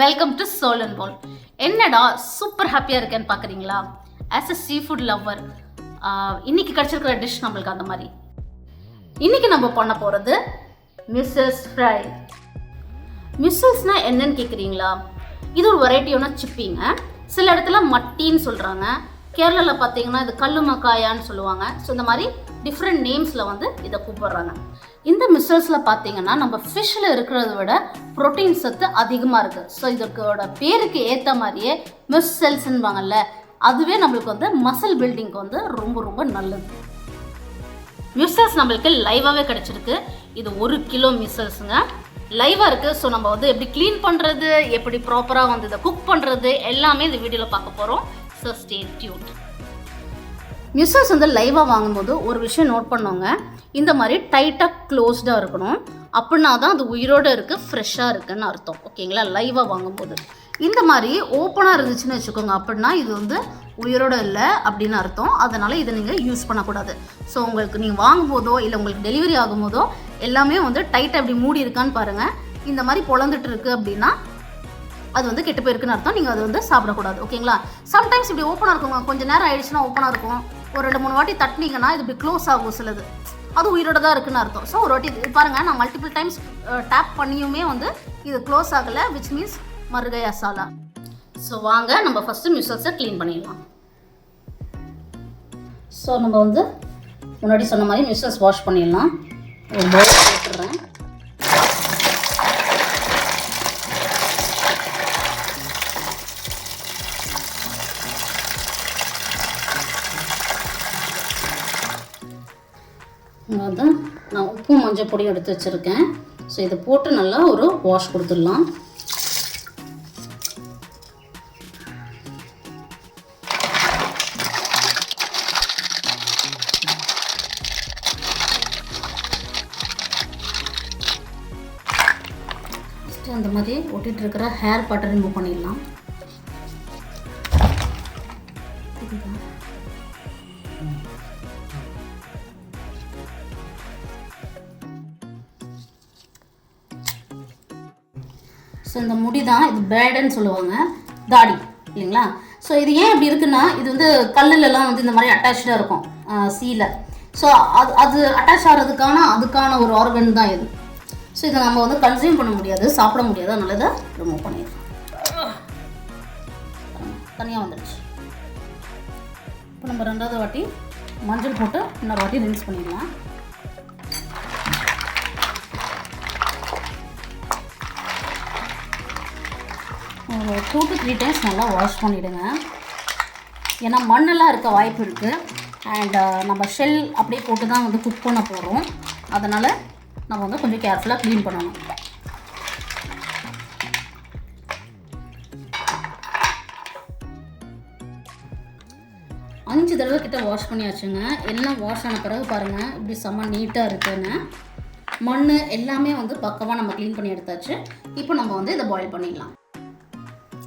Welcome to soul and pole. என்னடா super ஹாப்பியாக இருக்கேன்னு பார்க்குறீங்களா? As a sea food lover இன்னைக்கு கிடச்சிருக்கிற டிஷ் நம்மளுக்கு அந்த மாதிரி. இன்னைக்கு நம்ம பண்ண போகிறது மிஸ்ஸஸ் ஃப்ரை. மிஸ்ஸஸ்னால் என்னன்னு கேட்குறீங்களா? இது ஒரு வெரைட்டியான சிப்பிங்க. சில இடத்துல மட்டின்னு சொல்கிறாங்க. கேரளாவில் பார்த்தீங்கன்னா இது கல்லு மக்காயான்னு சொல்லுவாங்க. ஸோ இந்த மாதிரி டிஃப்ரெண்ட் நேம்ஸில் வந்து இதை கூப்பிடுறாங்க. இந்த மிஸ்ஸல்ஸில் பார்த்தீங்கன்னா நம்ம ஃபிஷ்ஷில் இருக்கிறத விட ப்ரோட்டீன் சத்து அதிகமாக இருக்குது. ஸோ இதோட பேருக்கு ஏற்ற மாதிரியே மிஸ்ஸல்ஸ்ன்னுவாங்கல்ல, அதுவே நம்மளுக்கு வந்து மசில் பில்டிங்க்கு வந்து ரொம்ப ரொம்ப நல்லது. மிஸ்ஸல்ஸ் நம்மளுக்கு லைவாகவே கிடச்சிருக்கு. இது 1 கிலோ மிஸ்ஸல்ஸுங்க, லைவாக இருக்குது. ஸோ நம்ம வந்து எப்படி க்ளீன் பண்ணுறது, எப்படி ப்ராப்பராக வந்து இதை குக் பண்ணுறது எல்லாமே இந்த வீடியோவில் பார்க்க போகிறோம். So stay tuned. மிஸ்ஸல்ஸ் வந்து லைவாக வாங்கும்போது ஒரு விஷயம் நோட் பண்ணோங்க, இந்த மாதிரி டைட்டாக க்ளோஸ்டாக இருக்கணும். அப்படின்னா தான் அது உயிரோடு இருக்குது, ஃப்ரெஷ்ஷாக இருக்குதுன்னு அர்த்தம். ஓகேங்களா? லைவாக வாங்கும்போது இந்த மாதிரி ஓப்பனாக இருந்துச்சுன்னு வச்சுக்கோங்க, அப்படின்னா இது வந்து உயிரோடு இல்லை அப்படின்னு அர்த்தம். அதனால் இதை நீங்கள் யூஸ் பண்ணக்கூடாது. ஸோ உங்களுக்கு நீங்கள் வாங்கும்போதோ இல்லை உங்களுக்கு டெலிவரி ஆகும்போதோ எல்லாமே வந்து டைட்டாக எப்படி மூடி இருக்கான்னு பாருங்கள். இந்த மாதிரி பொழந்துட்டு இருக்குது அப்படின்னா அது வந்து கெட்டு போயிருக்குன்னு அர்த்தம். நீங்கள் அது வந்து சாப்பிடக்கூடாது. ஓகேங்களா? சம்டைம்ஸ் இப்படி ஓப்பனாக இருக்குங்க, கொஞ்சம் நேரம் ஆயிடுச்சுன்னா ஓப்பனாக இருக்கும். ஒரு 2-3 வாட்டி தட்டினீங்கன்னா இது இப்படி க்ளோஸ் ஆகும் சிலது, அது உயிரோட தான் இருக்குன்னு அர்த்தம். ஸோ ஒரு வாட்டி பாருங்கள், நான் மல்டிபிள் டைம்ஸ் டேப் பண்ணியுமே வந்து இது க்ளோஸ் ஆகலை, விச் மீன்ஸ் மருகை அசாலா. ஸோ வாங்க நம்ம ஃபஸ்ட்டு மிஸ்ஸல்ஸை க்ளீன் பண்ணிடலாம். ஸோ நம்ம வந்து முன்னாடி சொன்ன மாதிரி மிஸ்ஸல்ஸ் வாஷ் பண்ணிடலாம். ஒரு பவுல் போட்டுடுறேன். அதான் நான் உப்பு மஞ்சள் பொடியும் எடுத்து வச்சுருக்கேன். ஸோ இதை போட்டு நல்லா ஒரு வாஷ் கொடுத்துடலாம். ஃபஸ்ட்டு அந்த மாதிரி ஒட்டிகிட்டு இருக்கிற ஹேர் பட்டை ரிமூவ் பண்ணிடலாம். ஸோ இந்த முடி தான் இது பேடுன்னு சொல்லுவாங்க, தாடி இல்லைங்களா? ஸோ இது ஏன் இப்படி இருக்குன்னா, இது வந்து கல்லுலலாம் வந்து இந்த மாதிரி அட்டாச்சாக இருக்கும் சீல. ஸோ அது அட்டாச் ஆகிறதுக்கான அதுக்கான ஒரு ஆர்கன் தான் இது. ஸோ இதை நம்ம வந்து கன்சியூம் பண்ண முடியாது, சாப்பிட முடியாது. அதனால இதை ரிமூவ் பண்ணிடலாம். தனியாக வந்துடுச்சு. இப்போ நம்ம 2வது வாட்டி மஞ்சள் போட்டு இன்னொரு வாட்டி ரின்ஸ் பண்ணிடலாம். ஒரு 2 to 3 டைம்ஸ் நல்லா வாஷ் பண்ணிவிடுங்க. ஏன்னா மண்ணெல்லாம் இருக்க வாய்ப்பு இருக்குது. அண்ட் நம்ம ஷெல் அப்படியே போட்டு தான் வந்து குக் பண்ண போகிறோம். அதனால் நம்ம வந்து கொஞ்சம் கேர்ஃபுல்லாக க்ளீன் பண்ணணும். அஞ்சு தடவை கிட்ட வாஷ் பண்ணியாச்சுங்க. எல்லாம் வாஷ் ஆன பிறகு பாருங்கள் இப்படி செம்ம நீட்டாக இருக்குன்னு. மண் எல்லாமே வந்து பக்கமாக நம்ம க்ளீன் பண்ணி எடுத்தாச்சு. இப்போ நம்ம வந்து இதை பாயில் பண்ணிடலாம்.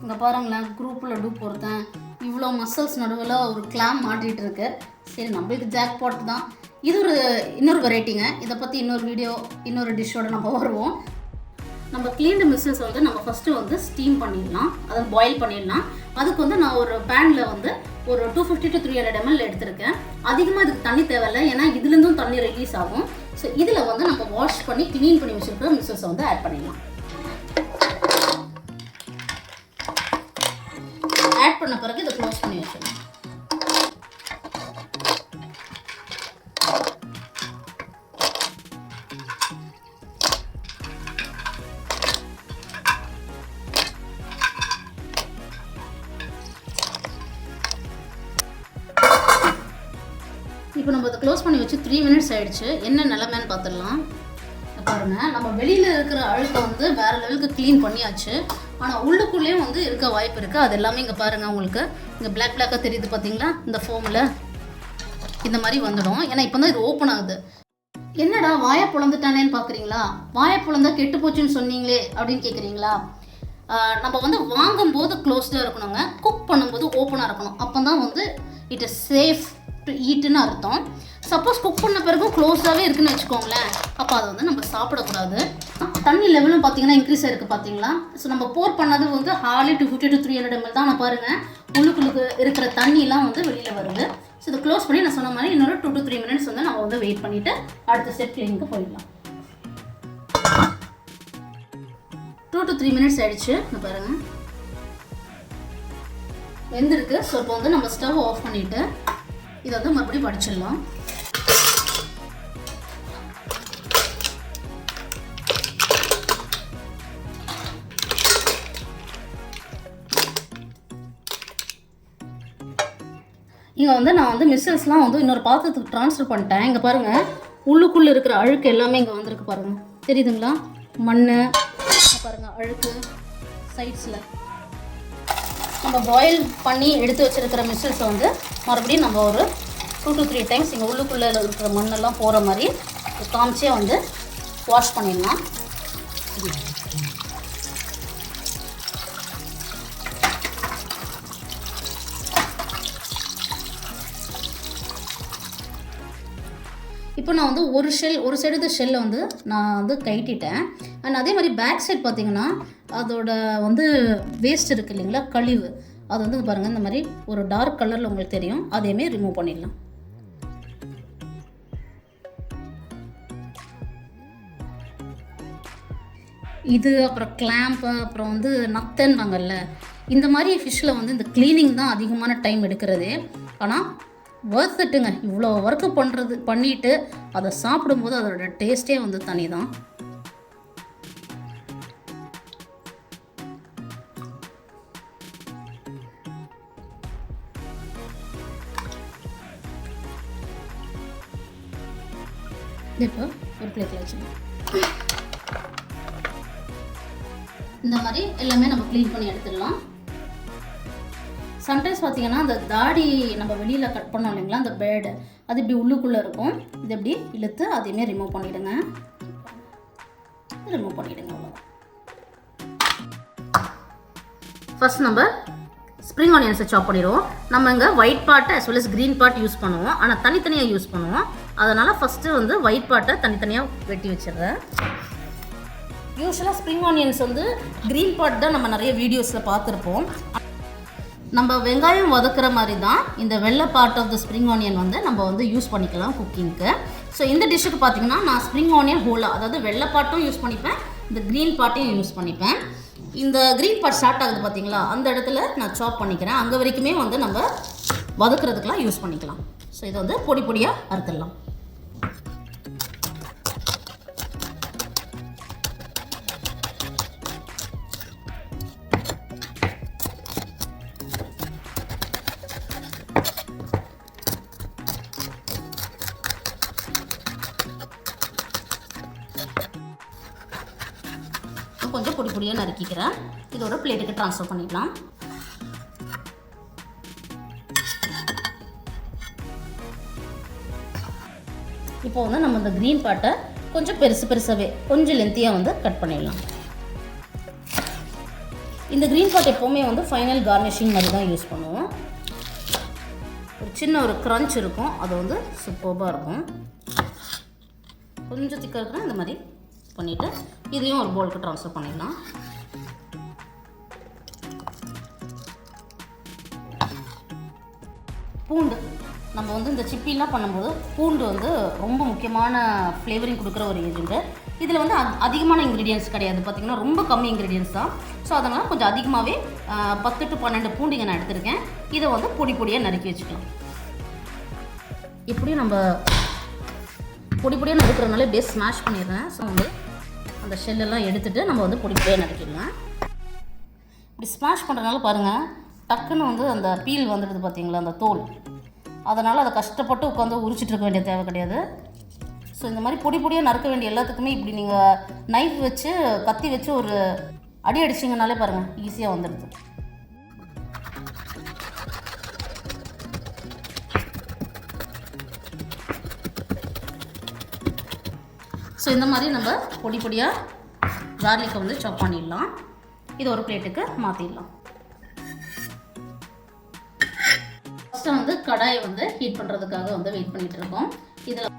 இங்கே பாருங்களேன், குரூப்பில் டூப் ஒருத்தன் இவ்வளோ மசல்ஸ் நடுவில் ஒரு கிளாம் மாட்டிகிட்டு இருக்கு. சரி, நம்மளுக்கு ஜாக் பாட் தான். இது இன்னொரு வெரைட்டிங்க. இதை பற்றி இன்னொரு வீடியோ இன்னொரு டிஷ்ஷோட நம்ம வருவோம். நம்ம க்ளீன்டு மிஸ்ஸல்ஸ் வந்து நம்ம ஃபஸ்ட்டு வந்து ஸ்டீம் பண்ணிடலாம், அதாவது பாயில் பண்ணிடலாம். அதுக்கு வந்து நான் ஒரு பேனில் வந்து ஒரு 250 to 300 ml எடுத்திருக்கேன். அதிகமாக இதுக்கு தண்ணி தேவையில்லை, ஏன்னா இதுலேருந்தும் தண்ணி ரிலீஸ் ஆகும். ஸோ இதில் வந்து நம்ம வாஷ் பண்ணி க்ளீன் பண்ணி வச்சுருக்கிற மிஸ்ஸல்ஸை வந்து ஆட் பண்ணிடலாம். ஆட் பண்ண பிறகு இதை க்ளோஸ் பண்ணி வச்சிடலாம். இப்போ நம்ம இதை க்ளோஸ் பண்ணி வச்சு 3 minutes ஆகிடுச்சு. என்ன நிலைமைன்னு பார்த்துடலாம். பாருங்கள், நம்ம வெளியில் இருக்கிற அழுக்கை வந்து வேறு லெவலுக்கு க்ளீன் பண்ணியாச்சு. ஆனால் உள்ளுக்குள்ளேயும் வந்து இருக்க வாய்ப்பு இருக்குது. அது எல்லாமே இங்கே பாருங்கள், உங்களுக்கு இங்கே பிளாக்காக தெரியுது பார்த்தீங்களா? இந்த ஃபோமில் இந்த மாதிரி வந்துடும். ஏன்னா இப்போ தான் இது ஓப்பன் ஆகுது. என்னடா வாயை பொழந்துட்டானேன்னு பார்க்குறீங்களா? வாயை பொழந்தா கெட்டு போச்சுன்னு சொன்னீங்களே அப்படின்னு கேட்குறீங்களா? நம்ம வந்து வாங்கும்போது க்ளோஸ்டாக இருக்கணுங்க, குக் பண்ணும்போது ஓப்பனாக இருக்கணும். அப்போ தான் வந்து இட் இஸ் சேஃப் டு ஈட்டுன்னு அர்த்தம். சப்போஸ் குக் பண்ண பிறகு க்ளோஸாகவே இருக்குன்னு வச்சுக்கோங்களேன், அப்போ அதை வந்து நம்ம சாப்பிடக்கூடாது. தண்ணி லெவலும் பார்த்தீங்கன்னா இன்க்ரீஸ் ஆயிருக்கு பார்த்தீங்களா. ஸோ நம்ம போர் பண்ணது வந்து ஹார்லி 250 to 300 ml தான். நான் பாருங்கள் உள்ளுக்குள்ளுக்கு இருக்கிற தண்ணிலாம் வந்து வெளியில் வருது. ஸோ இதை க்ளோஸ் பண்ணி நான் சொன்ன மாதிரி இன்னொரு 2 to 3 minutes வந்து நம்ம வந்து வெயிட் பண்ணிவிட்டு அடுத்த ஸ்டெப் கிளீனிங்க்கு போயிடலாம். 2 to 3 minutes ஆகிடுச்சு. நான் பாருங்கள் வெந்திருக்கு. ஸோ இப்போ வந்து நம்ம ஸ்டவ் ஆஃப் பண்ணிவிட்டு இதை வந்து மறுபடியும் வடிச்சிடலாம். இங்கே வந்து நான் வந்து மிஸ்ஸல்ஸ்லாம் வந்து இன்னொரு பாத்திரத்துக்கு ட்ரான்ஸ்ஃபர் பண்ணிட்டேன். இங்கே பாருங்கள் உள்ளுக்குள்ளே இருக்கிற அழுக்கு எல்லாமே இங்கே வந்திருக்கு பாருங்கள், தெரியுதுங்களா? மண் பாருங்கள், அழுக்கு சைட்ஸில். நம்ம பாயில் பண்ணி எடுத்து வச்சுருக்கிற மிஸ்ஸல்ஸை வந்து மறுபடியும் நம்ம ஒரு 2 to 3 times இங்கே உள்ளுக்குள்ளே இருக்கிற மண்ணெல்லாம் போகிற மாதிரி காமிச்சே வந்து வாஷ் பண்ணிடலாம். இப்போ நான் வந்து ஒரு சைடு ஷெல்லை வந்து நான் வந்து கைட்டிட்டேன். அண்ட் அதே மாதிரி பேக் சைட் பார்த்திங்கன்னா அதோட வந்து வேஸ்ட் இருக்குது இல்லைங்களா, கழிவு, அது வந்து பாருங்கள் இந்த மாதிரி ஒரு டார்க் கலரில் உங்களுக்கு தெரியும், அதேமாரி ரிமூவ் பண்ணிடலாம். இது அப்புறம் கிளாம்ப்பு, அப்புறம் வந்து நத்தன்வாங்கல்ல, இந்த மாதிரி ஃபிஷ்ஷில் வந்து இந்த க்ளீனிங் தான் அதிகமான டைம் எடுக்கிறதே. ஆனால் ஒர்த் இட்டுங்க. இவ்வளோ ஒர்க்கு பண்ணிவிட்டு அதை சாப்பிடும்போது அதோட டேஸ்ட்டே வந்து தனி தான். இப்போ ஒரு பிளேட்டில் வச்சுக்கணும். இந்த மாதிரி எல்லாமே நம்ம க்ளீன் பண்ணி எடுத்துடலாம். சம்டைம்ஸ் பார்த்தீங்கன்னா அந்த தாடி நம்ம வெளியில் கட் பண்ணோம் இல்லைங்களா, அந்த பேடு அது இப்படி உள்ளுக்குள்ளே இருக்கும். இது எப்படி இழுத்து அதையுமே ரிமூவ் பண்ணிவிடுங்க. அவ்வளோ. ஃபர்ஸ்ட் நம்ம ஸ்ப்ரிங் ஆனியன்ஸை சாப் பண்ணிடுவோம். நம்ம இங்கே ஒயிட் பார்ட்டை as well as green part use பண்ணுவோம், ஆனால் தனித்தனியாக யூஸ் பண்ணுவோம். அதனால் ஃபஸ்ட்டு வந்து ஒயிட் பார்ட்டை தனித்தனியாக வெட்டி வச்சிடுறேன். யூஸ்வலாக ஸ்ப்ரிங் ஆனியன்ஸ் வந்து க்ரீன் பார்ட் தான் நம்ம நிறைய வீடியோஸில் பார்த்துருப்போம். நம்ம வெங்காயம் வதக்குற மாதிரி தான் இந்த வெள்ளை part of the spring onion வந்து நம்ம வந்து யூஸ் பண்ணிக்கலாம் குக்கிங்க்கு. ஸோ இந்த டிஷ்ஷுக்கு பார்த்தீங்கன்னா நான் ஸ்ப்ரிங் ஆனியன் ஹோலாக, அதாவது வெள்ளை பார்ட்டும் யூஸ் பண்ணிப்பேன், இந்த க்ரீன் பார்ட்டையும் யூஸ் பண்ணிப்பேன். இந்த க்ரீன் பார்ட் ஸ்டார்ட் ஆகுது பார்த்தீங்களா, அந்த இடத்துல நான் சாப் பண்ணிக்கிறேன். அங்கே வரைக்குமே வந்து நம்ம வதக்குறதுக்கெலாம் யூஸ் பண்ணிக்கலாம். ஸோ இதை வந்து பொடி பொடியாக அறுத்துடலாம். கொஞ்சம் பொடி பொடியாக நறுக்கிக்கிறேன். இது ஒரு பிளேட்டுக்கு ட்ரான்ஸ்ஃபர் பண்ணிடலாம். இப்போ வந்து நம்ம இந்த க்ரீன் பார்ட்டை கொஞ்சம் பெருசாகவே கொஞ்சம் லென்த்தியாக வந்து கட் பண்ணிடலாம். இந்த க்ரீன் பார்ட் எப்போவுமே வந்து ஃபைனல் கார்னிஷிங் மாதிரி தான் யூஸ் பண்ணுவோம். ஒரு சின்ன ஒரு க்ரன்ச் இருக்கும், அது வந்து சூப்பராக இருக்கும். கொஞ்சம் திக்காக இருக்கிற இந்த மாதிரி பண்ணிவிட்டு இதையும் ஒரு பவுலுக்கு ட்ரான்ஸ்ஃபர் பண்ணிடலாம். பூண்டு நம்ம வந்து இந்த சிப்பிலாம் பண்ணும்போது பூண்டு வந்து ரொம்ப முக்கியமான ஃப்ளேவரிங் கொடுக்குற ஒரு ஏஜென்ட்டு. இதில் வந்து அதிகமான இன்க்ரீடியன்ஸ் கிடையாது, பார்த்திங்கன்னா ரொம்ப கம்மி இன்க்ரீடியன்ஸ் தான். ஸோ அதனால் கொஞ்சம் அதிகமாகவே 10 to 12 பூண்டிங்க நான் எடுத்திருக்கேன். இதை வந்து பொடி பொடியாக நறுக்கி வச்சுக்கலாம். இப்படியும் நம்ம பொடி பொடியாக நறுக்கிறதுனால இப்படியே ஸ்மாஷ் பண்ணிடுறேன். ஸோ வந்து அந்த ஷெல்லெல்லாம் எடுத்துகிட்டு நம்ம வந்து பொடி பொடியாக நறுக்கிடலாம். இப்படி ஸ்மாஷ் பண்ணுறதுனால பாருங்கள் டக்குன்னு வந்து அந்த பீல் வந்துடுது பார்த்தீங்களா, அந்த தோல். அதனால் அதை கஷ்டப்பட்டு உட்காந்து உரிச்சிட்டு இருக்க வேண்டிய தேவை கிடையாது. ஸோ இந்த மாதிரி பொடி பொடியாக நறுக்க வேண்டிய எல்லாத்துக்குமே இப்படி நீங்கள் நைஃப் வச்சு கத்தி வச்சு ஒரு அடி அடிச்சிங்கனாலே பாருங்கள் ஈஸியாக வந்துடுது. ஸோ இந்த மாதிரி நம்ம பொடி பொடியாக கார்லிக்கை வந்து சாப் பண்ணிடலாம். இது ஒரு பிளேட்டுக்கு மாற்றிடலாம். ஃபஸ்ட்டு வந்து கடாயை வந்து ஹீட் பண்ணுறதுக்காக வந்து வெயிட் பண்ணிகிட்டு இருக்கோம். இதில்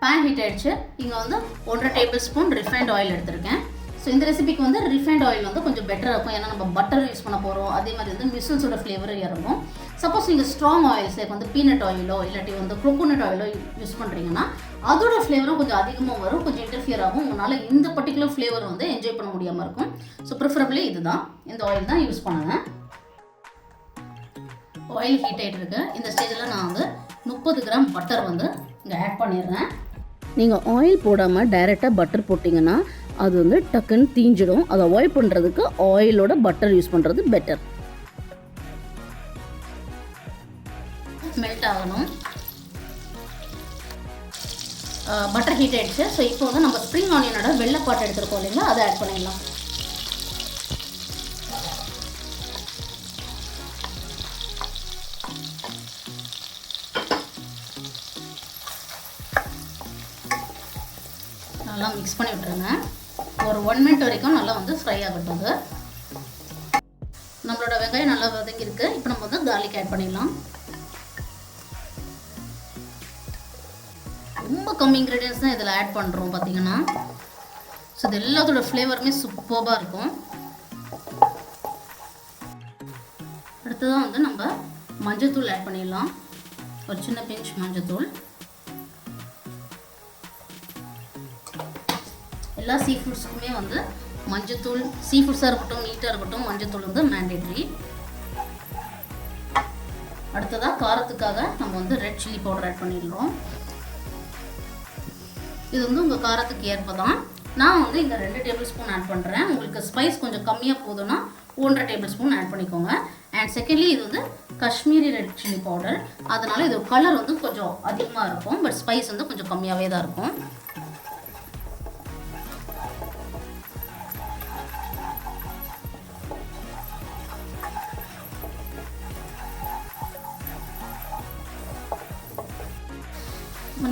பேன் ஹீட் ஆகிடுச்சு. இங்கே வந்து 1.5 டேபிள் ஸ்பூன் ரிஃபைண்ட் ஆயில் எடுத்திருக்கேன். ஸோ இந்த ரெசிபிக்கு வந்து ரிஃபைண்ட் ஆயில் வந்து கொஞ்சம் பெட்டராக இருக்கும். ஏன்னா நம்ம பட்டர் யூஸ் பண்ண போகிறோம். அதே மாதிரி வந்து மிஸ்ஸல்ஸோட ஃப்ளேவர் இறங்கும். சப்போஸ் நீங்கள் ஸ்ட்ராங் ஆயில்ஸ் வந்து பீனட் ஆயிலோ இல்லாட்டி வந்து கோகோனட் ஆயிலோ யூஸ் பண்ணுறீங்கன்னா அதோட ஃப்ளேவரும் கொஞ்சம் அதிகமாக வரும், கொஞ்சம் இன்டர்ஃபியர் ஆகும். உங்களால் இந்த பர்டிகுலர் ஃப்ளேவர் வந்து என்ஜாய் பண்ண முடியாமல் இருக்கும். ஸோ ப்ரிஃபரபிளி இதுதான், இந்த ஆயில் தான் யூஸ் பண்ணுவேன். ஆயில் ஹீட் ஆகிட்டு இருக்கு. இந்த ஸ்டேஜில் நான் வந்து 30 கிராம் பட்டர் வந்து இங்கே ஆட் பண்ணிடுறேன். நீங்கள் ஆயில் போடாமல் டைரெக்டாக பட்டர் போட்டிங்கன்னா அது வந்து டக்குன்னு தீஞ்சிடும். அதை அவாய்ட் பண்ணுறதுக்கு ஆயிலோட பட்டர் யூஸ் பண்ணுறது பெட்டர். மெல்ட் ஆகணும். பட்டர் ஹீட் ஆகிடுச்சு. ஸோ இப்போ வந்து நம்ம ஸ்ப்ரிங் ஆனியனோட வெள்ளை பாட்டு எடுத்துருக்கோம் இல்லைங்களா, அதை ஆட் பண்ணிடலாம். நல்லா மிக்ஸ் பண்ணி விட்டுருங்க. ஒரு 1 மினிட் வரைக்கும் நல்லா வந்து ஃப்ரை ஆகட்டும். நம்மளோட வெங்காயம் நல்லா வதங்கியிருக்கு. இப்போ நம்ம வந்து கார்லிக் ஆட் பண்ணிடலாம். ரொம்ப கம்மி இன்க்ரீடியன்ஸ் தான் இதில் ஆட் பண்ணுறோம் பார்த்தீங்கன்னா. ஸோ இது எல்லாத்தோட ஃப்ளேவருமே சூப்பராக இருக்கும். அடுத்ததான் வந்து நம்ம மஞ்சத்தூள் ஆட் பண்ணிடலாம். ஒரு சின்ன பிஞ்ச் மஞ்சத்தூள். எல்லா சீ ஃபுட்ஸுக்குமே வந்து மஞ்சத்தூள், சீ ஃபுட்ஸாக இருக்கட்டும் மீட்டாக இருக்கட்டும், மஞ்சத்தூள் வந்து மேண்டேட்ரி. அடுத்ததாக காரத்துக்காக நம்ம வந்து ரெட் சில்லி பவுடர் ஆட் பண்ணிடுறோம். இது வந்து உங்கள் காரத்துக்கு ஏற்ப தான். நான் வந்து இங்கே 2 டேபிள் ஸ்பூன் ஆட் பண்ணுறேன். உங்களுக்கு ஸ்பைஸ் கொஞ்சம் கம்மியாக போதுன்னா 1.5 டேபிள் ஸ்பூன் ஆட் பண்ணிக்கோங்க. அண்ட் செகண்ட்லி இது வந்து காஷ்மீரி ரெட் சில்லி பவுடர். அதனால் இது கலர் வந்து கொஞ்சம் அதிகமாக இருக்கும், பட் ஸ்பைஸ் வந்து கொஞ்சம் கம்மியாகவே தான் இருக்கும்.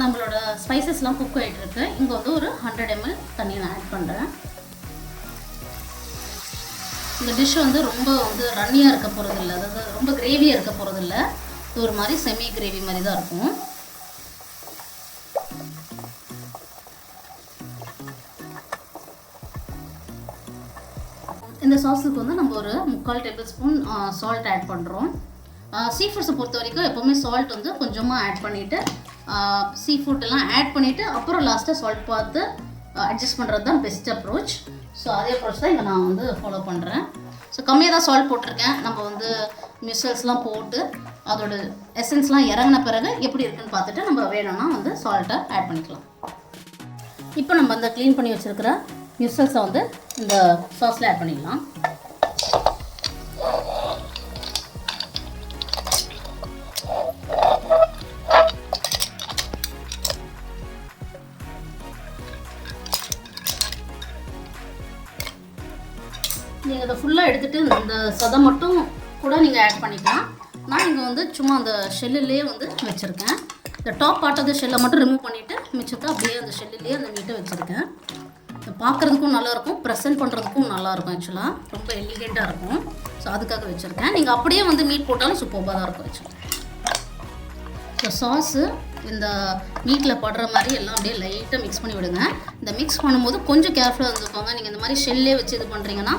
நம்மளோட ஸ்பைசஸ்லாம் குக் ஆகிட்டு இருக்கு. இங்கே வந்து ஒரு 100 ml தண்ணி நான் ஆட் பண்ணுறேன். இந்த டிஷ் வந்து ரொம்ப வந்து ரன்னியாக இருக்க போகிறது இல்லை, அதாவது ரொம்ப கிரேவியாக இருக்க போகிறது இல்லை. இது ஒரு மாதிரி செமி கிரேவி மாதிரி தான் இருக்கும். இந்த சாஸுக்கு வந்து நம்ம ஒரு 3/4 டேபிள் ஸ்பூன் சால்ட் ஆட் பண்ணுறோம். சீ ஃபுட்ஸை பொறுத்த வரைக்கும் எப்போவுமே சால்ட் வந்து கொஞ்சமாக ஆட் பண்ணிவிட்டு சீ ஃபுட்டெல்லாம் ஆட் பண்ணிவிட்டு அப்புறம் லாஸ்ட்டாக சால்ட் பார்த்து அட்ஜஸ்ட் பண்ணுறது தான் பெஸ்ட் அப்ரோச். ஸோ அதே அப்ரோச் தான் இங்கே நான் வந்து ஃபாலோ பண்ணுறேன். ஸோ கம்மியாக தான் சால்ட் போட்டிருக்கேன். நம்ம வந்து மிஸ்ஸல்ஸ்லாம் போட்டு அதோட எசன்ஸ்லாம் இறங்கின பிறகு எப்படி இருக்குன்னு பார்த்துட்டு நம்ம வேணும்னா வந்து சால்ட்டை ஆட் பண்ணிக்கலாம். இப்போ நம்ம அந்த க்ளீன் பண்ணி வச்சுருக்கிற மிஸ்ஸல்ஸை வந்து இந்த சாஸில் ஆட் பண்ணிடலாம். நீங்கள் இதை ஃபுல்லாக எடுத்துகிட்டு இந்த சதை மட்டும் கூட நீங்கள் ஆட் பண்ணிக்கலாம். நான் இங்கே வந்து சும்மா அந்த ஷெல்லுலேயே வந்து வச்சுருக்கேன். இந்த டாப் பார்ட் ஆஃப் த ஷெல்லை மட்டும் ரிமூவ் பண்ணிவிட்டு மிச்சத்தை அப்படியே அந்த ஷெல்லுலேயே அந்த மீட்டை வச்சுருக்கேன். பார்க்குறதுக்கும் நல்லாயிருக்கும், ப்ரெசென்ட் பண்ணுறதுக்கும் நல்லாயிருக்கும். ஆக்சுவலாக ரொம்ப எலிகெண்ட்டாக இருக்கும். ஸோ அதுக்காக வச்சுருக்கேன். நீங்கள் அப்படியே வந்து மீட் போட்டாலும் சூப்பராக தான் இருக்கும் ஆக்சுவலாக. ஸோ சாஸு இந்த மீட்டில் படுற மாதிரி எல்லாம் அப்படியே லைட்டாக மிக்ஸ் பண்ணி விடுங்க. இந்த மிக்ஸ் பண்ணும்போது கொஞ்சம் கேர்ஃபுல்லாக இருந்துக்கோங்க. நீங்கள் இந்த மாதிரி ஷெல்லே வச்சு இது பண்ணுறீங்கன்னா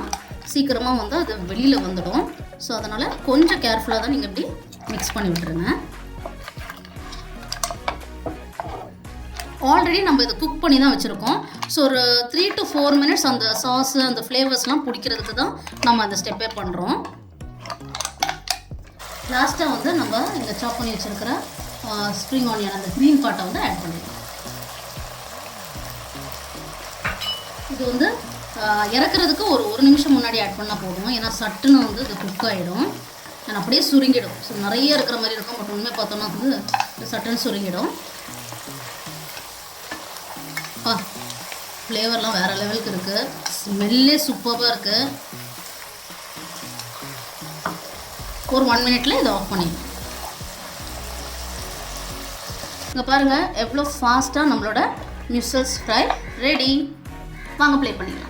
சீக்கிரமாக வந்து அது வெளியில் வந்துடும். ஸோ அதனால் கொஞ்சம் கேர்ஃபுல்லாக தான் நீங்கள் இப்படி மிக்ஸ் பண்ணி விட்டுருங்க. ஆல்ரெடி நம்ம இதை குக் பண்ணி தான் வச்சுருக்கோம். ஸோ ஒரு 3 to 4 minutes அந்த சாஸு அந்த ஃப்ளேவர்ஸ்லாம் பிடிக்கிறதுக்கு தான் நம்ம அந்த ஸ்டெப்பே பண்ணுறோம். லாஸ்ட்டாக வந்து நம்ம இங்கே சாப் பண்ணி வச்சுருக்கிற ஸ்ப்ரிங் ஆனியன் அந்த க்ரீன் பார்ட்டை வந்து ஆட் பண்ணிடுவோம். இது வந்து இறக்குறதுக்கு ஒரு நிமிஷம் முன்னாடி ஆட் பண்ணால் போதும். ஏன்னா சட்டுன்னு வந்து இது குக் ஆகிடும், அப்படியே சுருங்கிடும். ஸோ நிறைய இருக்கிற மாதிரி இருக்கும், பட் உண்மையாக பார்த்தோன்னா வந்து சட்டுன்னு சுருங்கிடும். ஃப்ளேவர்லாம் வேறு லெவலுக்கு இருக்குது, ஸ்மெல்லே சூப்பராக இருக்குது. ஒரு 1 minute இதை ஆஃப் பண்ணிடலாம். இங்கே பாருங்கள் எவ்வளோ ஃபாஸ்ட்டாக நம்மளோட மிஸ்ஸல்ஸ் ஃப்ரை ரெடி. வாங்க ப்ளே பண்ணிடலாம்.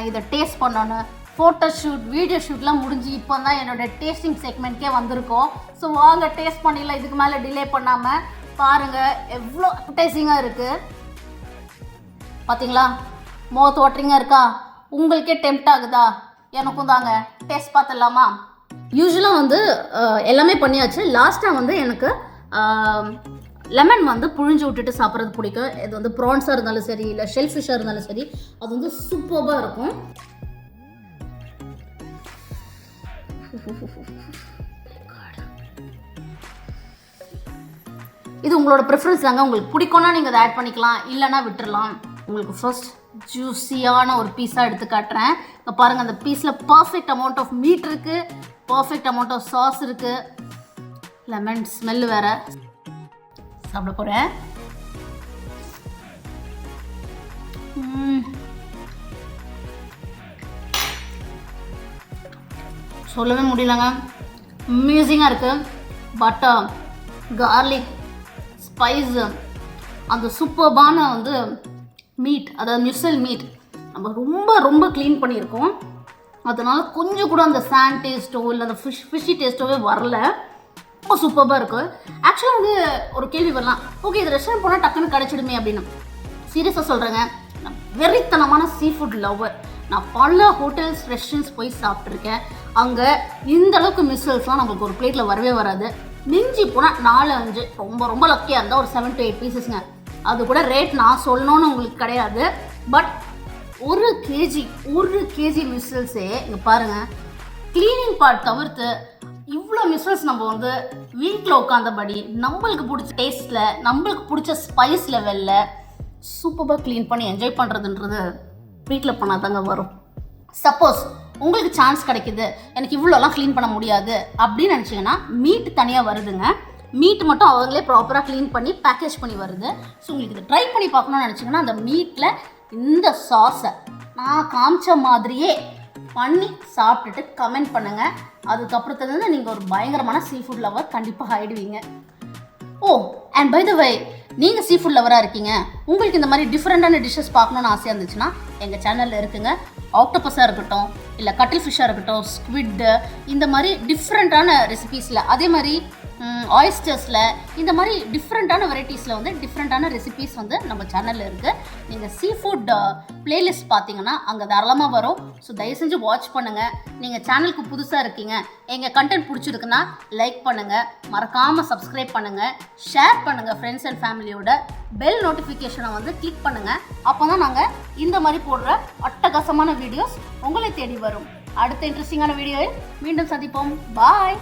நான் இதை டேஸ்ட் பண்ணணும். ஃபோட்டோ ஷூட், வீடியோ ஷூட்லாம் முடிஞ்சு இப்போ தான் என்னோடய டேஸ்டிங் செக்மெண்ட்கே வந்திருக்கோம். ஸோ வாங்க டேஸ்ட் பண்ணிடலாம். இதுக்கு மேலே டிலே பண்ணாமல். பாருங்கள் எவ்வளோ அப்டைசிங்காக இருக்குது பார்த்தீங்களா? மவுத் வாட்டரிங்காக இருக்கா? உங்களுக்கே டெம்ப்ட் ஆகுதா? எனக்கும் தாங்க. டேஸ்ட் பார்த்துடலாமா? யூஸ்வலாக வந்து எல்லாமே பண்ணியாச்சு. லாஸ்ட்டாக வந்து எனக்கு லெமன் வந்து புழிஞ்சு விட்டுட்டு சாப்பிட்றது பிடிக்கும். இது வந்து ப்ரான்ஸாக இருந்தாலும் சரி, இல்லை ஷெல் ஃபிஷ்ஷாக இருந்தாலும் சரி, அது வந்து சூப்பராக இருக்கும். இது உங்களோட ப்ரிஃபரன்ஸ் தாங்க. உங்களுக்கு பிடிக்கும்னா நீங்கள் அதை ஆட் பண்ணிக்கலாம், இல்லைனா விட்டுடலாம். உங்களுக்கு ஃபர்ஸ்ட் ஜூஸியான ஒரு பீஸாக எடுத்து காட்டுறேன். இப்போ பாருங்கள், அந்த பீஸில் பர்ஃபெக்ட் அமௌண்ட் ஆஃப் மீட் இருக்குது, பர்ஃபெக்ட் அமௌண்ட் ஆஃப் சாஸ் இருக்குது, லெமன் ஸ்மெல்லு வேறு. சாப்பிட போகிறேன். சொல்லவே முடியலங்க, அமேசிங்காக இருக்குது. பட்டர், கார்லிக், ஸ்பைஸு, அந்த சூப்பர்பான வந்து மீட், அதாவது மியூசல் மீட் நம்ம ரொம்ப ரொம்ப க்ளீன் பண்ணியிருக்கோம். அதனால் கொஞ்சம் கூட அந்த சாண்ட் டேஸ்ட்டோ இல்லை அந்த ஃபிஷ்ஷி டேஸ்ட்டோவே வரல. ரொம்ப சூப்பராக இருக்குது. ஆக்சுவலாக வந்து ஒரு கேள்வி வரலாம், ஓகே இது ரெஸ்டாரண்ட் போனால் டக்குன்னு கிடச்சிடுமே அப்படின்னு. சீரியஸாக சொல்கிறேங்க, நான் வெறித்தனமான சீ ஃபுட் லவ்வர். நான் பல ஹோட்டல்ஸ், ரெஸ்டாரண்ட்ஸ் போய் சாப்பிட்ருக்கேன். அங்கே இந்த அளவுக்கு மிஸ்ஸல்ஸ்லாம் நம்மளுக்கு ஒரு பிளேட்டில் வரவே வராது. மிஞ்சி போனால் 4-5, ரொம்ப ரொம்ப லக்கியாக இருந்தால் ஒரு 7 to 8 பீசஸ்ங்க. அது கூட ரேட் நான் சொல்லணும்னு உங்களுக்கு கிடையாது. பட் ஒரு கேஜி மிஸ்ஸல்ஸே இங்கே பாருங்கள், க்ளீனிங் பார்ட் தவிர்த்து இவ்வளோ மிஸ்ஸல்ஸ் நம்ம வந்து வீட்டில் உட்காந்தபடி நம்மளுக்கு பிடிச்ச டேஸ்ட்டில், நம்மளுக்கு பிடிச்ச ஸ்பைஸ் லெவலில் சூப்பராக க்ளீன் பண்ணி என்ஜாய் பண்ணுறதுன்றது வீட்டில் பண்ணால் தாங்க வரும். சப்போஸ் உங்களுக்கு சான்ஸ் கிடைக்குது, எனக்கு இவ்வளோலாம் க்ளீன் பண்ண முடியாது அப்படின்னு நினச்சிங்கன்னா, மீட் தனியாக வருதுங்க. மீட் மட்டும் அவங்களே ப்ராப்பராக க்ளீன் பண்ணி பேக்கேஜ் பண்ணி வருது. ஸோ உங்களுக்கு இதை ட்ரை பண்ணி பார்க்கணுன்னு நினச்சிங்கன்னா, அந்த மீட்டில் இந்த சாஸை நான் காமிச்ச மாதிரியே பண்ணி சாப்பிட்டுட்டு கமெண்ட் பண்ணுங்கள். அதுக்கப்புறத்துலேருந்து நீங்கள் ஒரு பயங்கரமான சீ ஃபுட் லவர் கண்டிப்பாக ஆகிடுவீங்க. ஓ அண்ட் பை த வே, நீங்கள் சீ ஃபுட் லவராக இருக்கீங்க, உங்களுக்கு இந்த மாதிரி டிஃப்ரெண்ட்டான டிஷ்ஷஸ் பார்க்கணுன்னு ஆசையாக இருந்துச்சுன்னா எங்கள் சேனலில் இருக்குங்க. ஆக்டோபஸாக இருக்கட்டும், இல்லை கட்டில் ஃபிஷ்ஷாக இருக்கட்டும், ஸ்குவிட்டு, இந்த மாதிரி டிஃப்ரெண்ட்டான ரெசிபீஸில், அதே மாதிரி ஆயிஸ்டர்ஸில், இந்த மாதிரி டிஃப்ரெண்ட்டான வெரைட்டிஸில் வந்து டிஃப்ரெண்ட்டான ரெசிபீஸ் வந்து நம்ம சேனலில் இருக்குது. நீங்கள் சீ ஃபுட் பிளேலிஸ்ட் பார்த்தீங்கன்னா அங்கே தாராளமாக வரும். ஸோ தயவு செஞ்சு வாட்ச் பண்ணுங்கள். நீங்கள் சேனலுக்கு புதுசாக இருக்கீங்க, எங்கள் கண்டென்ட் பிடிச்சிருக்குன்னா லைக் பண்ணுங்கள், மறக்காமல் சப்ஸ்கிரைப் பண்ணுங்கள், ஷேர் பண்ணுங்கள் ஃப்ரெண்ட்ஸ் அண்ட் ஃபேமிலியோட. பெல் நோட்டிஃபிகேஷனை வந்து கிளிக் பண்ணுங்கள். அப்போ தான் நாங்கள் இந்த மாதிரி போடுற அட்டகாசமான வீடியோஸ் உங்களை தேடி வரும். அடுத்த இன்ட்ரெஸ்டிங்கான வீடியோவில் மீண்டும் சந்திப்போம். பாய்.